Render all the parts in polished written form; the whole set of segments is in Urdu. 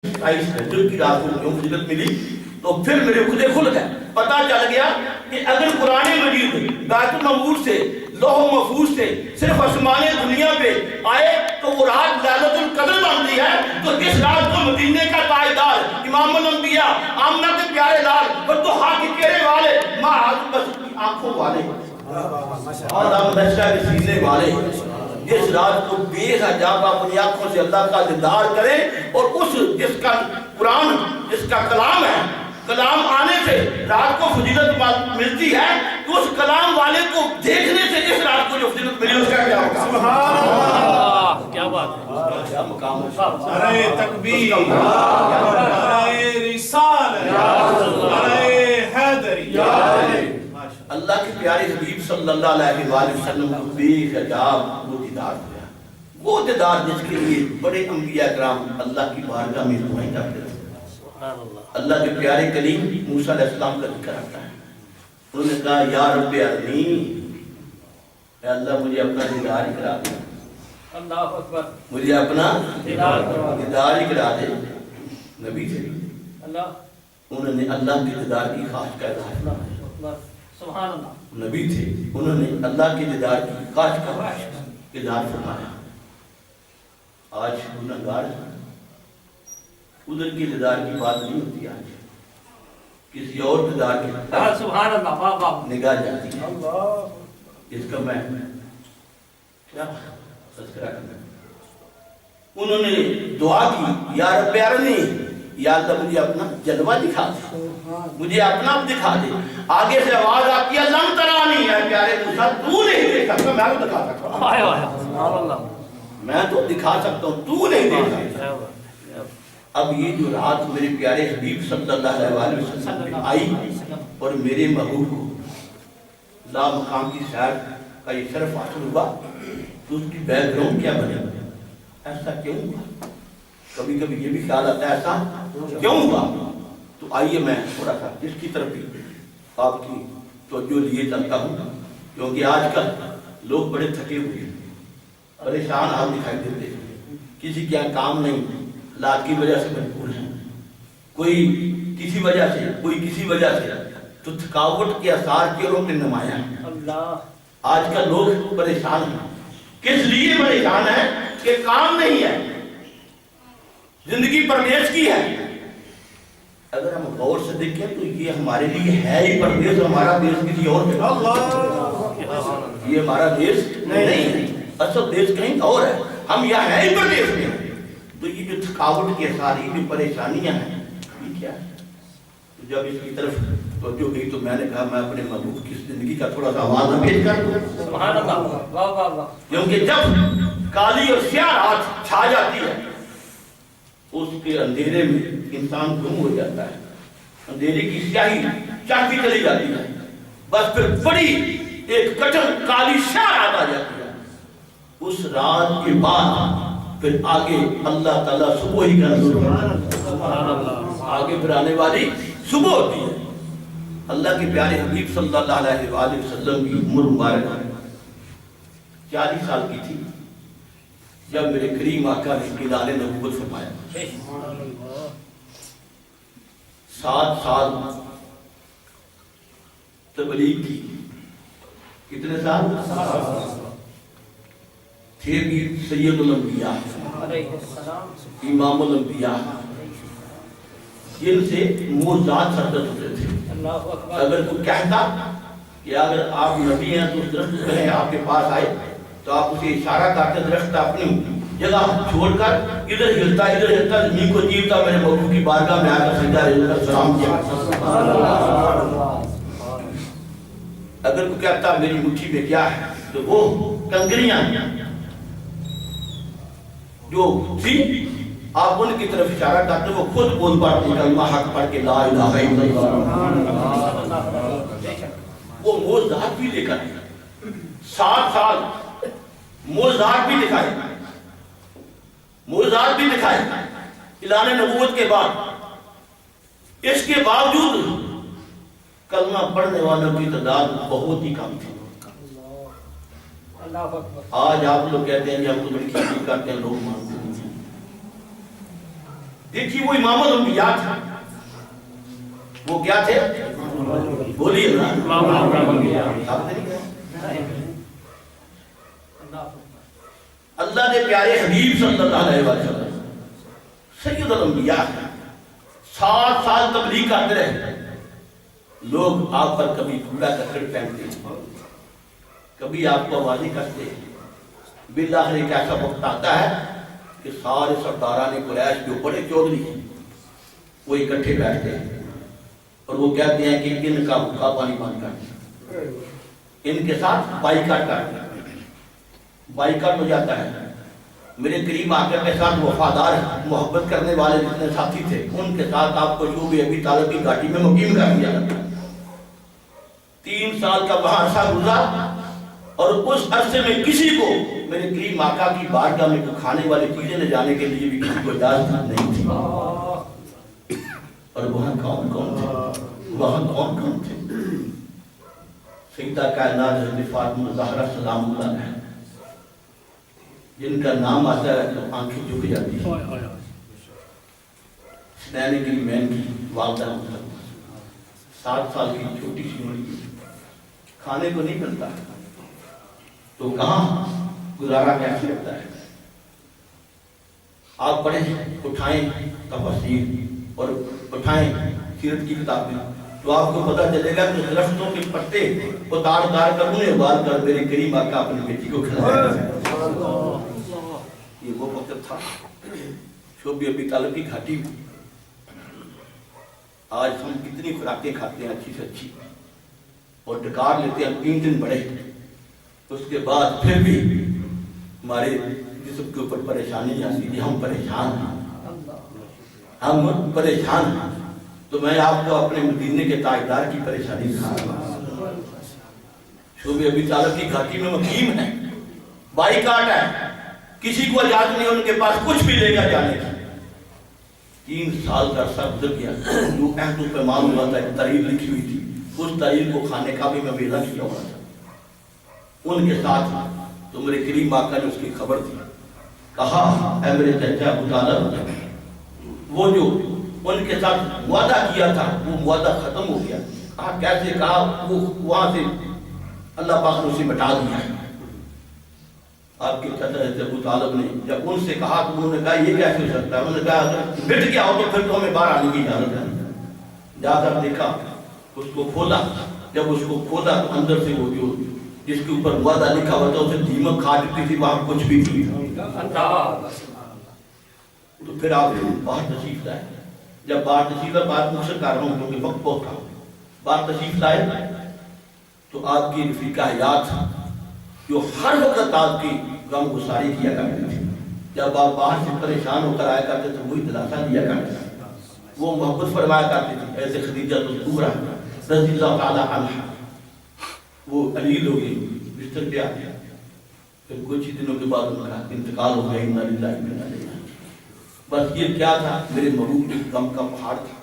28 رجب کی رات کو فضیلت ملی تو پھر میرے خدے کھل گئے، پتہ چل گیا کہ اگر قرآن مجید بیت المعمور سے لوح محفوظ سے صرف آسمان دنیا پہ آئے تو وہ رات لیلۃ القدر بنتی ہے، تو جس رات کو مدینے کا تاجدار امام الانبیاء آمنہ کے پیارے لال بطحا کے چہرے والے ماں بس کی آنکھوں والے اور مدشہ کے سینے والے جس رات کو بے حجاب اپنی آنکھوں سے اللہ کا دیدار کرے، اور اس جس کا قرآن جس کا کلام ہے، کلام آنے سے رات کو فضیلت ملتی ہے، تو اس کلام والے کو دیکھنے سے اس رات کو جو فضیلت ملی اس کا کیا ہوگا؟ سبحان اللہ، کیا بات ہے، کیا مقام ہے؟ نعرہ تکبیر، نعرہ رسالت، نعرہ حیدری، اللہ کے پیارے حبیب صلی اللہ علیہ وآلہ وسلم کو بے حجاب وہ دیدار ہوا، وہ دیدار جس کے لیے بڑے انبیاء کرام اللہ کی بارگاہ میں دعائیں کرتے تھے۔ اللہ کے پیارے کلیم موسیٰ علیہ السلام کا ذکر آتا ہے، انہوں نے کہا یا رب ارنی، اے اللہ مجھے اپنا دیدار ہی کرا دے، اللہ اکبر، مجھے اپنا دیدار ہی کرا دے۔ نبی تھے، اللہ انہوں نے اللہ کے دیدار کی خواہش کا اظہار کیا۔ سبحان اللہ، نبی تھے، انہوں نے اللہ کے دیدار کی خواہش کا اظہار فرمایا۔ آج گنہگار ادھر کے دیدار کی بات نہیں ہوتی، آج کسی اور دیدار کی سبحان اللہ، واہ واہ، نگاہ جاتی ہے، اس کا میں کیا تذکرہ کرنا۔ انہوں نے دعا کی یا رب ارنی، یا اللہ مجھے اپنا جلوہ دکھا دے، مجھے اپنا دکھا دے۔ آگے سے آواز آتی ہے لم ترانی، ہے پیارے موسیٰ تو نہیں دیکھ سکتا، میں تو دکھا سکتا ہوں، میں تو دکھا سکتا ہوں، تو نہیں دیکھ سکتا۔ اب یہ جو رات میرے پیارے حبیب صلی اللہ علیہ وسلم میں آئی اور میرے محبوب کو لا مقام کی سیر کا یہ شرف حاصل ہوا، تو اس کی بیک گراؤنڈ کیا بنے؟ ایسا کیوں ہوا؟ کبھی کبھی یہ بھی خیال آتا ہے ایسا کیوں ہوا؟ تو آئیے میں تھوڑا سا اس کی طرف بھی آپ کی توجہ لیے چلتا ہوں، کیونکہ آج کل لوگ بڑے تھکے ہوئے ہیں، پریشان آپ دکھائی دیتے ہیں، کسی کیا کام نہیں، لات کی وجہ سے مجبور ہیں، کوئی کسی وجہ سے، کوئی کسی وجہ سے، تو تھکاوٹ کے آثار چہروں پہ نمایاں ہیں۔ آج کل لوگ پریشان ہیں، کس لیے پریشان ہیں؟ کہ کام نہیں ہے، زندگی پردیس کی ہے۔ اگر ہم غور سے دیکھیں تو یہ ہمارے لیے ہے ہی پردیس، ہمارا دیش کسی اور کے یہ ہمارا دیش نہیں ہے، اصل دیش کہیں اور ہے، ہم یہاں ہے ہی پردیس میں۔ تو یہ جو تھکاوٹ کی اثار، یہ جو پریشانیاں ہیں، یہ کیا ہے؟ تو جب اس کی طرف توجہ گئی تو میں نے کہا میں اپنے محبوب کی زندگی کا تھوڑا سا آواز پیش کر دوں، سبحان اللہ، واہ واہ واہ، کیونکہ جب کالی اور سیاہ رات چھا جاتی ہے اس کے اندھیرے میں انسان گم ہو جاتا ہے، اندھیرے کی سیاہی چاہتی چلی جاتی ہے، بس پھر بڑی ایک کٹن کالی سیاہ رات آ جاتی ہے۔ اس رات کے بعد پھر آگے اللہ تعالیٰ صبح ہی کا نور آگے پھر آنے والی صبح ہوتی ہے۔ اللہ کے پیارے حبیب صلی اللہ علیہ وآلہ وسلم کی عمر مبارک 40 سال کی تھی جب میرے کریم آقا نے اعلان نبوت فرمایا۔ 7 سال تبلیغ کی، کتنے سال؟ تھے بھی سید الانبیاء، امام الانبیاء، جن سے معجزات سرزد ہوتے تھے۔ اگر کوئی کہتا کہ اگر آپ نبی ہیں تو اس درخت پہ ہیں آپ کے پاس آئے تو آپ اسے اشارہ کرتے، درخت اپنی جگہ چھوڑ کر ادھر ہلتا زمین کو چیرتا، میرے محبوب کی بارگاہ میں آ کر سجدہ کر سلام کیا۔ اگر کوئی کہتا میری مٹھی میں کیا ہے تو وہ کنکریاں جو تھی آپ ان کی طرف اشارہ کرتے، وہ خود بول پڑتے کلمہ حق پڑھ کے لا الہ الا اللہ، وہ معجزات بھی لے کر 7 سال معجزات بھی دکھائے، معجزات بھی دکھائے اعلان نبوت کے بعد۔ اس کے باوجود کلمہ پڑھنے والوں کی تعداد بہت ہی کم تھی۔ آج آپ لوگ کہتے ہیں کہ ہم تو بڑی خدمت کرتے ہیں، لوگ مانتے ہیں، دیکھیے وہ امام الانبیاء تھا، وہ کیا تھے؟ بولیے نا، آپ نے اللہ نے پیارے حبیب صلی اللہ علیہ وسلم سید الانبیاء 7 سال تبلیغ کرتے رہے، لوگ آپ پر کبھی پورا ککڑ پہنتے کبھی آپ کو آوازیں کرتے، بالآخر ایک ایسا وقت آتا ہے کہ سارے سرداران قریش جو بڑے چودھری ہیں وہ اکٹھے بیٹھتے ہیں اور وہ کہتے ہیں کہ ان کا بھوکا پانی بند کر دیں، ان کے ساتھ بائیکاٹ کر دیں۔ بائیکاٹ ہو جاتا ہے، میرے قریب آقا کے ساتھ وفادار محبت کرنے والے جتنے ساتھی تھے ان کے ساتھ آپ کو جو بھی ابی طالب کی گھاٹی میں مقیم کر دیا جاتا۔ 3 سال کا وہاں عرصہ گزرا اور اس عرصے میں کسی کو میرے قریب آقا کی بارگاہ میں کھانے والی چیزیں لے جانے کے لیے بھی کسی کو اجازت نہیں تھی۔ اور وہاں کون کون تھے؟ وہاں کون کون تھے؟ سیدہ کائنات حضرت فاطمہ زہرا سلام اللہ علیہا، جن کا نام آتا ہے تو آنکھیں جھک جاتی ہیں۔ حسنین کریمین کی والدہ 7 سال کی چھوٹی سی عمر کی، کھانے کو نہیں ملتا تو کہاں گزارا کیسے ہوتا ہے؟ آپ پڑھیں، اٹھائیں تفاسیر اور اٹھائیں سیرت کی کتابیں تو آپ کو پتہ چلے گا کہ درختوں کے پتے اتار اتار کر انہیں ابال کر میرے کریم آقا اپنی بیٹی کو کھلایا۔ یہ وہ وقت تھا شعبی ابی طالب کی گھاٹی میں۔ آج ہم کتنی خوراکیں کھاتے ہیں اچھی سے اچھی اور ڈکار لیتے ہیں 3 دن بڑے، اس کے بعد پھر بھی ہمارے جسم کے اوپر پریشانی آتی ہے، ہم پریشان ہیں، ہم پریشان ہیں۔ تو میں آپ کو اپنے مدینے کے تاجدار کی پریشانی دکھا رہا ہوں۔ شعبی ابی طالب کی گھاٹی میں مقیم ہے، بائیکاٹ ہے، کسی کو اجازت نہیں ان کے پاس کچھ بھی لے کر جانے کی۔ 3 سال کا عرصہ گزر گیا، جو عہد و پیمان ہوا تھا، ایک تحریر لکھی ہوئی تھی، اس تحریر کو کھانے کا بھی میں ویزا کیا ہوا تھا ان کے ساتھ۔ تو میرے کریم آقا نے اس کی خبر دی، کہا اے میرے چچا ابو طالب، وہ جو ان کے ساتھ وعدہ کیا تھا وہ وعدہ ختم ہو گیا۔ کہا کیسے؟ کہا وہ وہاں سے اللہ پاک نے اسے مٹا دیا۔ آپ کے چچا ابو طالب نے جب ان سے کہا تو انہوں نے کہا یہ کیسے ہو سکتا ہے؟ انہوں نے کہا اگر مٹ گیا ہو تو پھر تو ہمیں باہر آنے کی اجازت ہے۔ جا کر دیکھا، اس کو کھولا، جب اس کو کھولا تو اندر سے وہ جو جس کے اوپر وعدہ لکھا ہوا تھا اسے دیمک کھا چکی تھی، وہاں کچھ بھی نہیں تھا۔ تو پھر آپ باہر تشریف لائے، جب باہر تشریف لائے، بات مجھ سے کر رہا ہوں کیونکہ وقت بہت تھا، باہر تشریف لائے تو آپ کی رفیقہ حیات جو ہر وقت آپ کی غم گساری کیا کرتے تھے، جب آپ باہر سے پریشان ہو کر آیا کرتے تو وہی دلاسا دیا کرتے تھے، وہ محبت فرمایا کرتے تھے۔ ایسے خدیجہ الکبریٰ رضی اللہ تعالی عنہا، وہ علیل ہو گئی، بستر پہ آ گیا، پھر کچھ ہی دنوں کے بعد ان کا انتقال ہو گیا، انا للہ و انا الیہ۔ بس یہ کیا تھا؟ میرے محبوب کے غم کا پہاڑ تھا،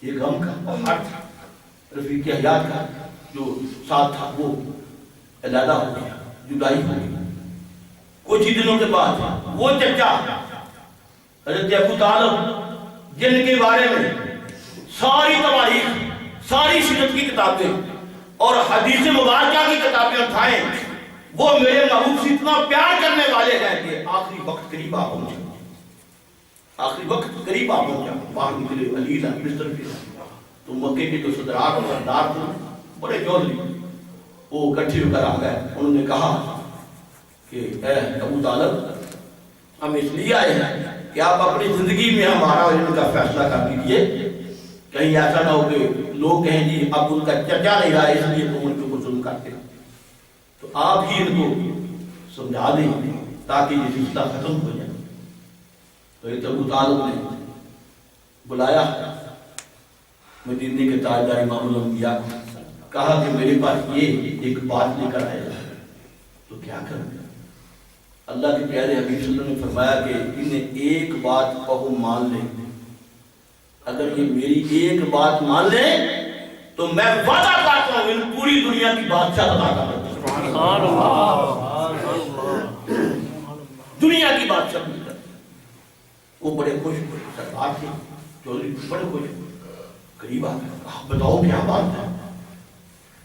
یہ غم کا پہاڑ تھا۔ رفیق حیات کا جو ساتھ تھا وہ علیحدہ ہو گیا، جدائی ہو گئی۔ کچھ ہی دنوں کے بعد وہ چچا حضرت ابو طالب جن کے بارے میں ساری تواریخ، ساری سیرت کی کتابیں اور حدیث مبارکہ کی کتابیں اٹھائیں، وہ میرے محبوب سے اتنا پیار کرنے والے ہیں کہ آخری وقت قریب آ پہنچا، آخری وقت قریب آ پہنچا۔ باہر نکلے، علیل ہیں، بستر پہ، تو مکے کے جو صدرات اور سردار تھے بڑے چودھری، وہ اکٹھے ہو کر آ گئے۔ انہوں نے کہا کہ اے ابو طالب، ہم اس لیے آئے ہیں کہ آپ اپنی زندگی میں ہمارا علم کا فیصلہ کر دیجیے، کہیں ایسا نہ ہو کہ لوگ کہیں جی اب ان کا چچا نہیں رہا اس لیے تم ان کے اوپر ظلم کرتے، تو آپ ہی ان کو سمجھا دیں تاکہ یہ رشتہ ختم ہو جائے۔ تو یہ ابو طالب نے بلایا مدینے کے تاجدار امام الانبیاء کو، کہا کہ میرے پاس یہ ایک بات لے کر آیا، تو کیا کروں؟ اللہ کے پیارے حبیب صلی اللہ علیہ وسلم نے فرمایا کہ انہیں ایک بات کہو مان لیں، اگر یہ میری ایک بات مان لیں تو میں وعدہ کرتا ہوں ان پوری دنیا کی بادشاہ عطا کر دوں گا، دنیا کی بادشاہ مل جائے۔ وہ بڑے خوش ہوئے، سرکار تھے چودھری بڑے خوش ہوئے، قریب آ گئے، کہا بتاؤ کیا بات ہے؟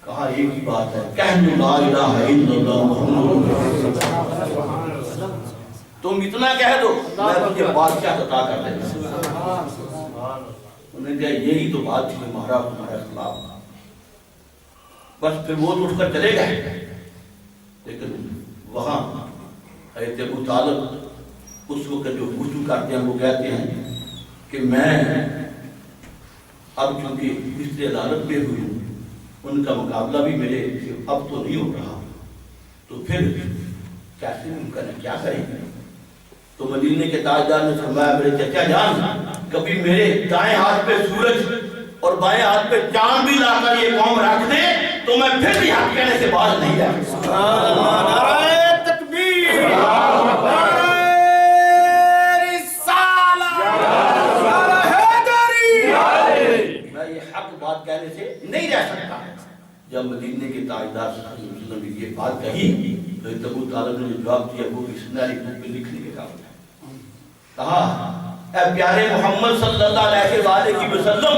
کہا ایک ہی بات ہے، کہہ دو لا الہ الا اللہ محمد رسول اللہ، تم اتنا کہہ دو میں تجھے بادشاہ عطا کر دیں گا۔ انہوں نے کہا یہی تو بات تھی ہمارا تمہارے خلاف، بس پھر وہ تو اٹھ کر چلے گئے، لیکن وہاں حضرت ابو طالب اس وقت جو گفتگو کرتے ہیں وہ کہتے ہیں کہ میں اب چونکہ اس سے عدالت میں ہوئی ہوں، ان کا مقابلہ بھی میرے اب تو نہیں ہو رہا، تو پھر کیسے ممکن ہے، کیا کریں گے؟ تو مدینے کے تاجدار نے فرمایا میرے چچا جان، کبھی میرے دائیں ہاتھ پہ سورج اور بائیں ہاتھ پہ چاند بھی لا کر یہ قوم رکھ دے تو میں پھر بھی حق کہنے سے باز نہیں جاتا۔ نعرہ تکبیر، نعرہ رسالہ، نعرہ حیدری، میں یہ حق بات کہنے سے نہیں رہ سکتا۔ جب مدینے کے تاجدار صلی اللہ علیہ وسلم نے یہ بات کہی تو ابو طالب نے جو جواب دیا وہ اس ناری بک پہ لکھنے کے قابل ہے۔ کہا اے پیارے محمد صلی اللہ علیہ وآلہ وسلم،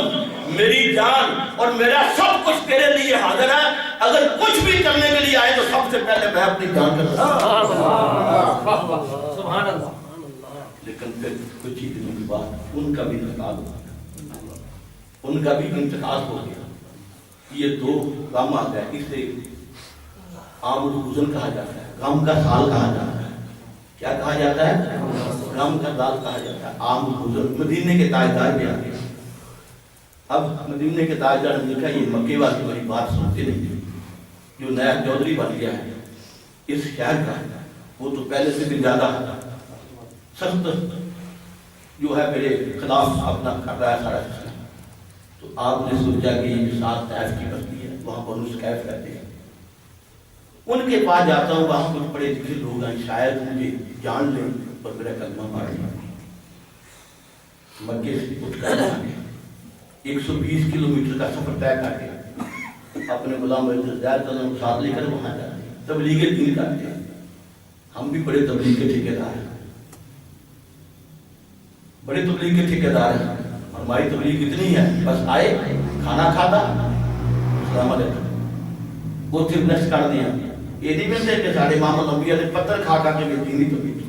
میری جان اور میرا سب کچھ تیرے لیے حاضر ہے، اگر کچھ بھی کرنے کے لیے آئے تو سب سے پہلے میں اپنی جان کرتا ہوں۔ سبحان اللہ۔ لیکن پھر کچھ ہی دنوں کے بعد ان کا بھی انتقال ہو گیا، ان کا بھی انتقال ہو گیا۔ یہ دو غم آ گئے، اسے عام الحزن کہا جاتا ہے، غم کا سال کہا جاتا ہے۔ کیا کہا جاتا ہے؟ غم کا سال کہا جاتا ہے، عام الحزن۔ مدینے کے تاجدار بھی آ گئے۔ اب مدینے کے تاجدار نے لکھا یہ مکے والی ہماری بات سنتے نہیں، جو نیا چودھری بن گیا ہے اس شہر کا، وہ تو پہلے سے بھی زیادہ سخت جو ہے میرے خلاف اپنا کر رہا ہے سارا سسٹم۔ تو آپ نے سوچا کہ یہ جو ساتھ طائف کی بستی ہے وہاں بنو ثقیف رہتے ہیں، ان کے پاس جاتا ہوں، وہاں کچھ پڑے لکھے لوگ ہیں، شاید مجھے جان لیں اور میرا کلمہ پڑھ لیں۔ مکے سے اٹھ کر 120 کلومیٹر کا سفر طے کر کے اپنے غلام زید کو ساتھ لے کر وہاں جاتے ہیں، تبلیغ دین کرتے ہیں۔ ہم بھی بڑے تبلیغ کے ٹھیکیدار ہیں، بڑے تبلیغ کے ٹھیکیدار ہیں۔ ہماری تبلیغ اتنی ہے، بس آئے کھانا کھاتا السلام علیکم، وہ پھر نشت کر دیا۔ یہ نہیں ملتے کہ سارے امام الانبیاء نے پتھر کھا کر کے دینی تبلیغ کی،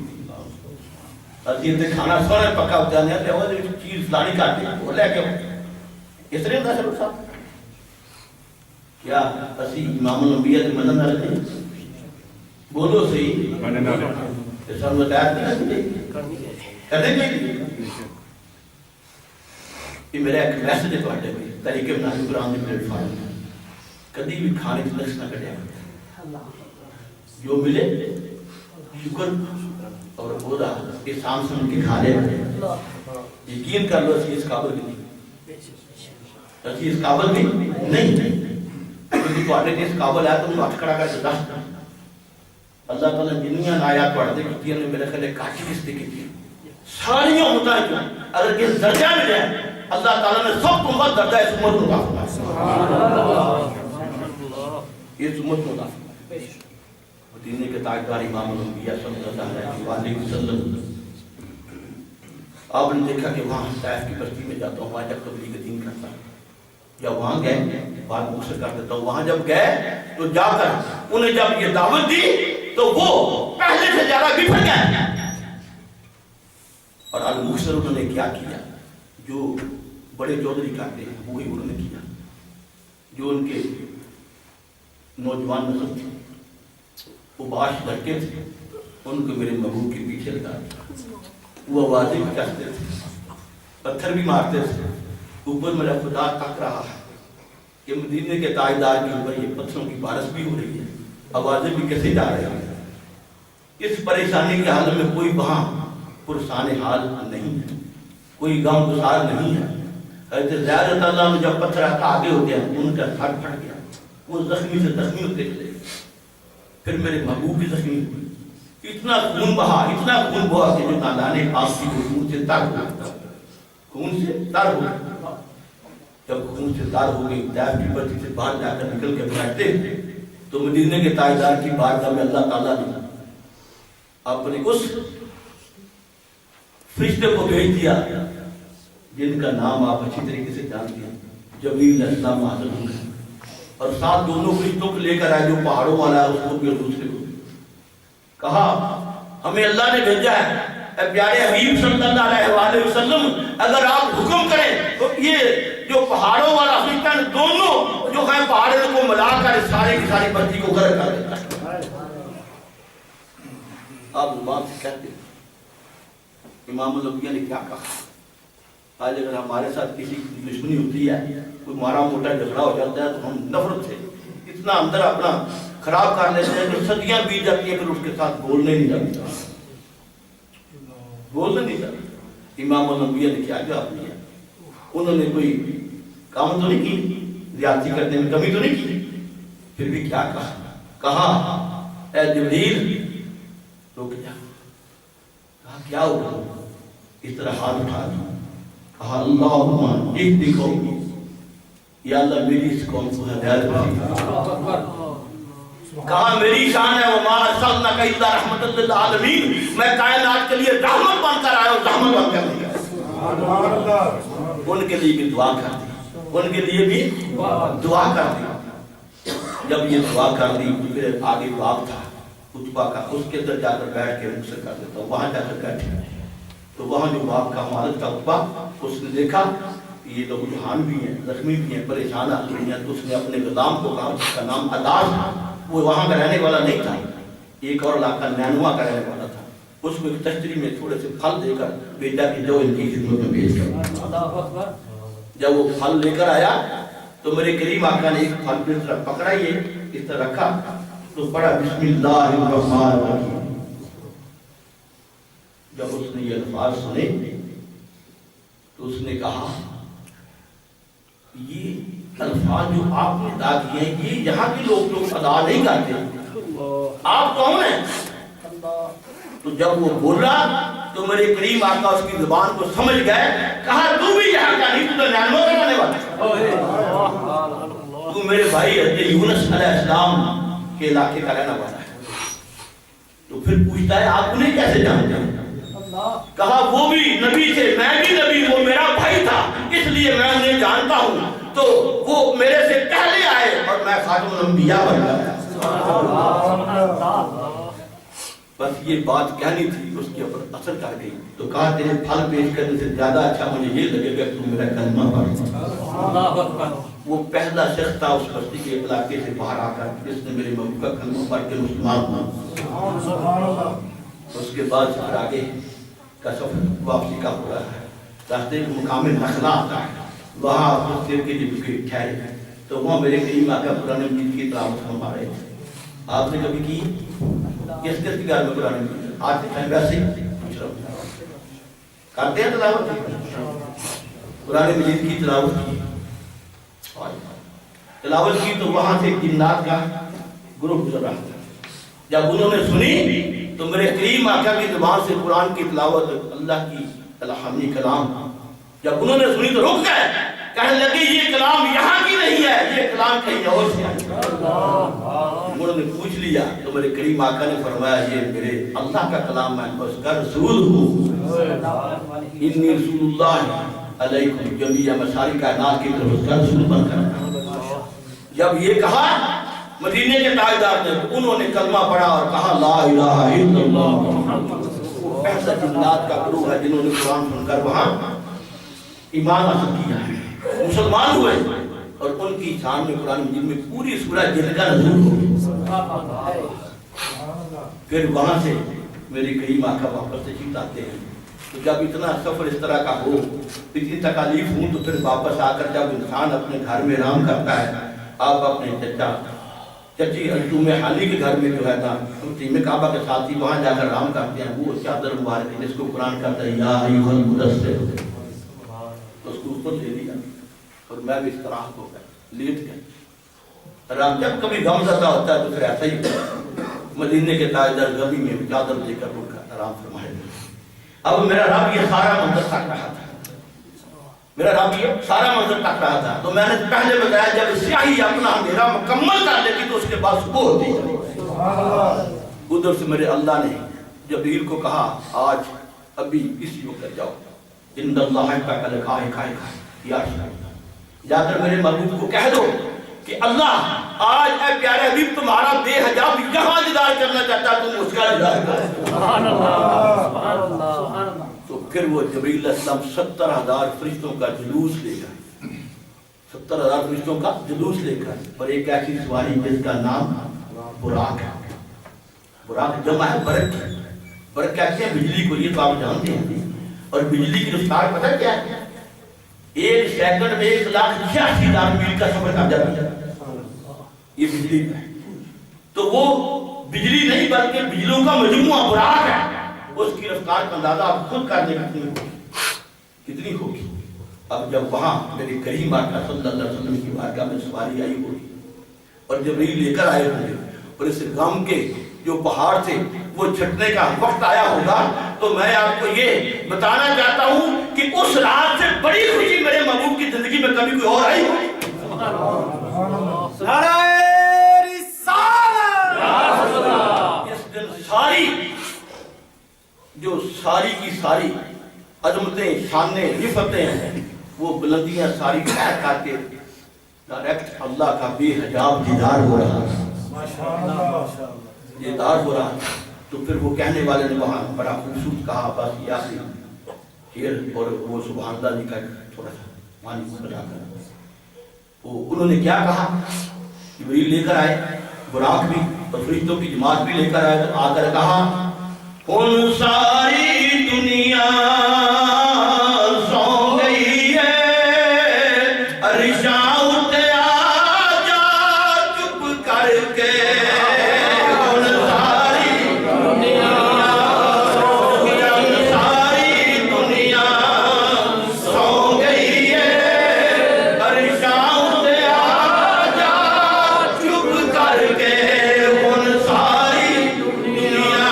اسی کھانا سونے پکا ہو جانے ہیں، وہ چیز فلانی کاٹی وہ لے کے اس طرح ہوتا ہے۔ صاحب کیا اسی امام الانبیاء کے مدد نہ رہتے؟ بولو صحیح، سب بتایا کرنے کے لیے۔ یہ میرا ایک میسج ہے تھوڑے بھی، طریقے بنا کے قرآن میں پلیٹ فارم ہے، کبھی بھی کھانے کی لکش نہ کرے، جو ملے شکر اور بودا احسان سمجھ کے کھا لے۔ یقین کر لو اسی اس قابل بھی نہیں، اسی اس قابل بھی نہیں، کیونکہ تھوڑے جس قابل ہے تم ہاتھ کھڑا کر کے دس۔ اللہ تعالیٰ نے جنیاں آیات پڑھتے کیتی ہیں، میرے خیال کاٹی کس نے کی ساری ہوتا ہے، اگر کس درجہ میں جائے اللہ تعالیٰ نے سب کو بہت درجہ اس امت کو داخل اس امت کو داخل۔ مدینے کے تاجدار امام الانبیاء صلی اللہ علیہ وسلم، آپ نے دیکھا کہ وہاں طائف کی بستی میں جاتا ہوں، وہاں جب تبلیغ دین کرتا ہوں، یا وہاں گئے بات مختصر کر دیتا ہوں، وہاں جب گئے تو جا کر انہیں جب یہ دعوت دی تو وہ پہلے سے زیادہ بفر گئے، اور المختصر انہوں نے کیا کیا جو بڑے چودھری کرتے ہیں وہی انہوں نے کیا۔ جو ان کے نوجوان نسل تھے وہ باش لڑکے تھے، ان کو میرے محبوب کے پیچھے لگا دیا، وہ آوازیں بھی کرتے تھے، پتھر بھی مارتے تھے، اوپر میرا خدا تک رہا ہے کہ مدینے کے تاجدار کے اوپر یہ پتھروں کی بارش بھی ہو رہی ہے، آوازیں بھی کیسے جا رہی ہیں۔ اس پریشانی کے حال میں کوئی وہاں پرسان حال نہیں ہے، کوئی غم گسار نہیں ہے۔ حضرت زید رضی اللہ عنہ جب پتھر آگے ہو گیا ان کا سر پھٹ گیا، وہ زخمی سے زخمی ہوتے چلے، پھر میرے محبوب بھی زخمی ہوئے، اتنا خون بہا کہ جو نادانے آپ کی خون سے تر ہو گیا، خون سے تر ہو گیا۔ جب خون سے تر ہو گئی طائف کی بستی سے باہر جا کر نکل کے بیٹھتے تو مدینے کے تاجدار کی بارگاہ میں اللہ تعالیٰ نے اپنے اس فرشتے کو بھیج دیا جن کا نام آپ اچھی طریقے سے جانتے ہیں، جبریل علیہ السلام حاضر ہو گئے اور ساتھ دونوں فرشتوں کو لے کر آئے، جو پہاڑوں والا ہے اس کو بھی اور دوسرے کو بھی۔ کہا ہمیں اللہ نے بھیجا ہے اے پیارے حبیب صلی اللہ علیہ وآلہ وسلم، اگر آپ حکم کریں تو یہ جو پہاڑوں والا فرشتہ ہے دونوں جو ہے پہاڑوں کو ملا کر سارے کی ساری بستی کو غرق کر دیتا ہے۔ آپ زبان سے کہتے ہیں امام الانبیاء نے کیا کہا؟ آج اگر ہمارے ساتھ کسی کی دشمنی ہوتی ہے، کوئی مارا موٹا جھگڑا ہو جاتا ہے تو ہم نفرت سے اتنا اندر اپنا خراب کر لیتے ہیں کہ صدیاں بیت جاتی ہیں پھر اس کے ساتھ بولنے نہیں جاتے، بولنے نہیں جاتے۔ امام الانبیاء نے کیا جواب دیا؟ انہوں نے کوئی کام تو نہیں کی، زیادتی کرنے میں کمی تو نہیں کی، پھر بھی کیا کہا؟ کہا اے جبریل رک جا۔ کہا کیا ہوا؟ اس طرح ہاتھ اٹھا دیا، کہا اللہم اہد قومی، یا اللہ میری اس قوم کو ہدایت نصیب۔ کہا میری شان ہے وما ارسلناک الا رحمۃ للعالمین، میں کائنات کے لیے رحمت بن کر آیا ہوں، رحمت بن کر نہیں آیا۔ ان کے لیے بھی دعا کر دی، ان کے لیے بھی دعا کر دی۔ جب یہ دعا کر دی تو پھر آگے باب تھا خطبہ کا، اس کے اندر جا کر بیٹھ کے مجھ سے کر دیتا ہوں، وہاں جا کر بیٹھے تو وہاں جو باپ کا مالک کا خطبہ، اس نے دیکھا کہ یہ لوگ جہان بھی ہیں، زخمی بھی ہیں، پریشان آدمی ہیں، تو اس نے اپنے غلام کو کہا جس کا نام عداس تھا، وہ وہاں کا رہنے والا نہیں تھا، ایک اور علاقہ نینوا کا رہنے والا تھا، اس کو ایک تشتری میں تھوڑے سے پھل دے کر بھیجا کہ جو ان کی خدمت میں بھیج کر۔ جب وہ پھل لے کر آیا تو میرے کریم آقا نے ایک پھل پہ اس طرح پکڑا، یہ اس طرح رکھا تو پڑھا بسم اللہ الرحمن الرحیم۔ جب اس نے یہ الفاظ سنے تو اس نے کہا یہ الفاظ جو آپ نے ادا کیے ہیں یہ یہاں کے لوگ ادا نہیں کرتے، آپ کون ہیں؟ تو جب وہ بولا تو میرے کریم آقا اس کی زبان کو سمجھ گئے، کہا تو بھی یہاں کا نہیں، تو نینوا کا رہنے والا، تو میرے بھائی حضرت یونس علیہ السلام کے علاقے کا رہنے والا ہے۔ تو پھر پوچھتا ہے آپ انہیں کیسے جانتے ہیں؟ کہا وہ بھی نبی تھے، میں بھی نبی، وہ میرا بھائی تھا، اس لیے میں انہیں جانتا ہوں، تو وہ میرے سے پہلے آئے اور میں خاتم الانبیاء بن گیا۔ بس یہ بات کہنی تھی، اس کے اوپر اثر کر گئی، تو کہا تیرے پھل پیش کرنے سے زیادہ اچھا مجھے یہ لگے گا کہ میرا کلمہ پڑھ۔ وہ پہلا شخص تھا اس بستی کے علاقے سے باہر آ کر جس نے میرے محبوب کا کلمہ پڑھ کے مسلمان ہوا۔ اس کے بعد پھر آگے کا سفر واپسی کا ہو رہا ہے، راستے کے مقام نخلا آتا ہے، وہاں کچھ دیر کے لیے ٹھہرے تو وہاں میرے کریم آقا قرآن مجید کی تلاوت فرما رہے تھے۔ آپ نے کبھی کی؟ کس کس کی گھر میں قرآن مجید آج کے ویسے ہی پوچھ رہا ہوں، کرتے ہیں تلاوت؟ قرآن مجید کی تلاوت کی، تلاوت کی تو وہاں سے جنات کا گروہ گزر رہا تھا۔ جب انہوں نے سنی تو میرے کریم آقا کی زبان سے قرآن کی تلاوت، اللہ کی الہامی کلام، جب انہوں نے سنی تو رک گئے، کہنے لگے یہ کلام یہاں کی نہیں ہے، یہ کلام کہیں اور سے ہے۔ انہوں نے پوچھ لیا تو میرے کریم آقا نے فرمایا یہ میرے اللہ کا کلام ہے، اس کا رسول ہوں، انی رسول اللہ علیکم جمیع، میں ساری کائنات کی طرف اس کا رسول بن کر۔ جب یہ کہا مدینے کے تاجدار نے، انہوں نے کلمہ پڑھا اور کہا لا الہ الا اللہ۔ ایسا جنات کا گروہ ہے جنہوں نے قرآن سن کر وہاں ایمان حاصل کیا ہے، مسلمان ہوئے، اور ان کی شان میں قرآن مجید میں پوری سورہ جن کا نزول ہو۔ پھر وہاں سے میری کریم آقا واپس تشریف لاتے ہیں، تو جب اتنا سفر اس طرح کا ہو، اتنی تکالیف ہوں، تو پھر واپس آ کر جب انسان اپنے گھر میں آرام کرتا ہے، آپ اپنے چچی الجوم حالی کے گھر میں جو ہے نا تیم کعبہ کے ساتھ ہی وہاں جا کر آرام کرتے ہیں، وہ چادر مبارک جس کو قرآن کہتا ہے یا ایھا المدثر، اس کو اوپر لے لیا اور میں بھی اس طرح ہو گیا، لیٹ گیا۔ رات جب کبھی غم زدہ ہوتا ہے تو پھر ایسا ہی مدینے کے تاجدار غمی میں چادر لے کر اٹھ کر آرام فرمائے۔ اب میرا رب یہ سارا منظر تک رہا تھا، میرا رب یہ سارا منظر تک رہا تھا، تو میں نے پہلے بتایا جب سیاہی اپنا اندھیرا مکمل کر لیتی تو اس کے بعد صبح ہوتی ہے۔ ادھر سے میرے اللہ نے جبریل کو کہا آج ابھی اسی وقت جاؤ، ان اللہ کا لکھائے کھائے یا کر میرے محبوب کو کہہ دو کہ اللہ آج اے پیارے حبیب تمہارا بے حجاب یہاں دیدار کرنا چاہتا ہے، تم اس کا دیدار کرو۔ سبحان اللہ سبحان اللہ سبحان اللہ۔ تو پھر وہ جبریل علیہ السلام 70,000 فرشتوں کا جلوس لے کر 70,000 فرشتوں کا جلوس لے کر اور ایک ایسی سواری جس کا نام براق ہے۔ براق جمع ہے برق ہے۔ برق کہتے ہیں بجلی کو، یہ تو آپ جانتے ہیں، اور بجلی کی رفتار پتہ کیا ہے؟ 1 سیکنڈ میں 1,86,000 میل کا سفر کر جاتا ہے یہ بجلی کا ہے۔ تو وہ بجلی نہیں بلکہ بجلیوں کا مجموعہ براق ہے، اس کی رفتار کا اندازہ آپ خود کرنے کتنی ہوگی۔ اب جب وہاں میرے کریم آقا صلی اللہ علیہ وسلم کی بارگاہ میں سواری آئی ہوگی اور جبریل لے کر آئے ہوں گے اور اس غم کے جو پہاڑ تھے وہ چھٹنے کا وقت آیا ہوگا، تو میں آپ کو یہ بتانا چاہتا ہوں کہ اس رات سے بڑی خوشی میرے محبوب کی زندگی میں کبھی کوئی اور آئی ہوگی۔ نعرہ رسالت۔ اس دن ساری جو ساری کی ساری عظمتیں شانیں رفتیں ہیں وہ بلندیاں ساری طے کر کے ڈائریکٹ اللہ کا بے حجاب دیدار ہو رہا ہے، دیدار ہو رہا ہے۔ تو پھر وہ کہنے والے نے وہاں بڑا خوبصورت کہا، بس یاسی شیر اور وہ سبحان اللہ جی کا تھوڑا سا معنی بتا کر وہ انہوں نے کیا کہا، جبریل لے کر آئے، براق بھی اور فرشتوں کی جماعت بھی لے کر آئے، تو آ کر کہا ان ساری دنیا سو گئی ہے، عرشاں اٹھ آ جا چپ کر کے، ان ساری دنیا سو گئی ہے، عرشاں اٹھ آ جا چپ کر کے، ان ساری دنیا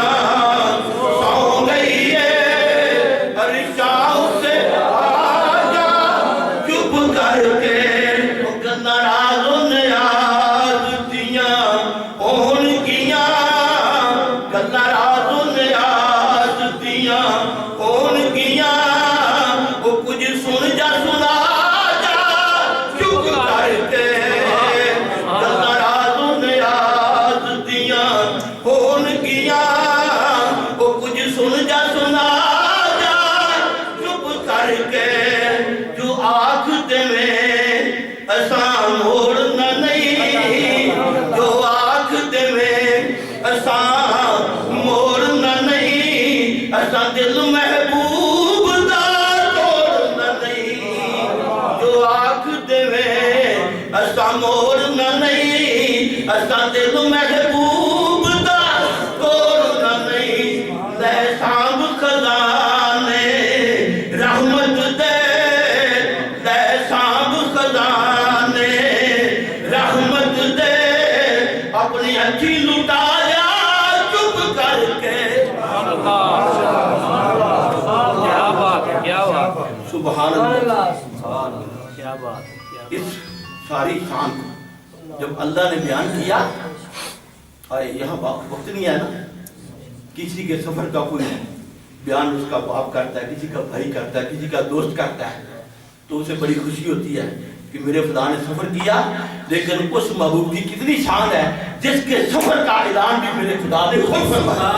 سو گئی ہے، عرشاں اٹھ آ جا چپ کر کے، ناراض نیاز دیاں ہون گیاں، ناراض نیاز دیاں ہون گیاں، وہ کچھ سن جا سنا جا چپ کر کے، ناراض نیاز دیاں ہون گیاں، وہ کچھ سن جا سنا جا چپ کر کے، جو آنکھ تے میں اساں موڑنا نہیں، جو آنکھ تے میں اساں موڑنا نہیں، اساں دل محبوب دا توڑنا نہیں، جو آنکھ تے میں اساں موڑنا نہیں، اساں دل محبوب دا توڑنا نہیں، لے سانب خزانے رحمت دے، لے سانب خزانے رحمت دے، اپنی اچھی لٹایا چپ کر کے، کیا بات ہے کیا بات ہے سبحان اللہ۔ کیا بات ہے کیا بات ہے۔ اس ساری شان کو جب اللہ نے بیان کیا، یہاں وقت نہیں ہے نا، کسی کے سفر کا کوئی بیان اس کا باپ کرتا ہے، کسی کا بھائی کرتا ہے، کسی کا دوست کرتا ہے، تو اسے بڑی خوشی ہوتی ہے کہ میرے خدا نے سفر کیا، لیکن اس محبوب کی کتنی شان ہے جس کے سفر کا اعلان بھی میرے خدا نے خود فرمایا،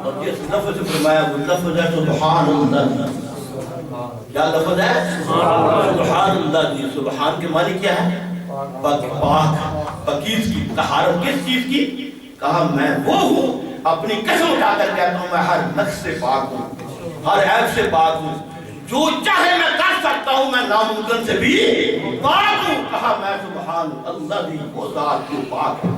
اور جس لفظ سے فرمایا وہ لفظ ہے سبحان اللہ۔ کیا لفظ ہے؟ سبحان اللہ جی۔ سبحان کے معنی کیا ہے؟ پاک، پاکیز کی، طہارت کس چیز کی؟ کہا میں وہ ہوں، اپنی قسم اٹھا کر کہتا ہوں میں ہر نقص سے پاک ہوں، ہر عیب سے پاک ہوں، جو چاہے میں کر سکتا ہوں، میں ناممکن سے بھی پاک ہوں۔ کہا میں سبحان اللہ دی وہ ذات جو پاک ہے۔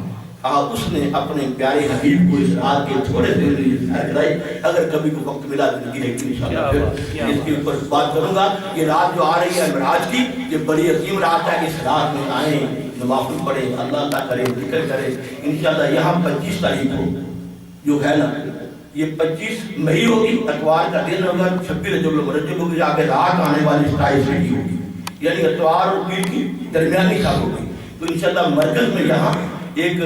کہا اس نے اپنے پیارے حبیب کو اس رات کے تھوڑے دیر لیے ظاہر کرائی، اگر کبھی کو وقت ملا زندگی میں انشاءاللہ پھر اس کے اوپر بات کروں گا۔ یہ رات جو آ رہی ہے معراج کی، یہ بڑی عظیم رات ہے، اس رات میں آئیں، نوافل پڑھیں، اللہ اللہ کریں، ذکر کریں۔ انشاءاللہ یہاں 25 تاریخ کو جو ہے نا، یہ 25 مئی ہوگی، اتوار کا دن ہوگا، 26 رجب المرجب ہوگی، آگے رات آنے والی 27 مئی ہوگی، یعنی اتوار اور پیر کی درمیانی شب ہوگی۔ تو انشاءاللہ مرکز میں یہاں ایک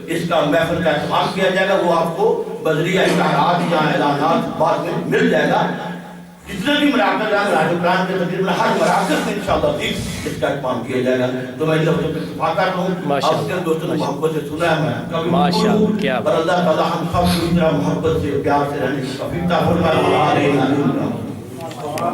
اس کا محفل کا اہتمام کیا جائے گا، وہ آپ کو بذریعہ اشارات یا اعلانات بعد میں مل جائے گا۔ جتنے بھی مراکز ہیں راج قرآن کے تقریباً ہر مراکز میں انشاءاللہ بھی اس کا اہتمام کیا جائے گا۔ تو میں لفظوں پہ اتفاق کر رہا ہوں، آپ کے دوستوں نے محبت سے سنا ہے، میں ماشاءاللہ، کیا اور اللہ تعالیٰ ہم سب کو اس طرح محبت سے پیار سے رہنے کی توفیق عطا فرمائے۔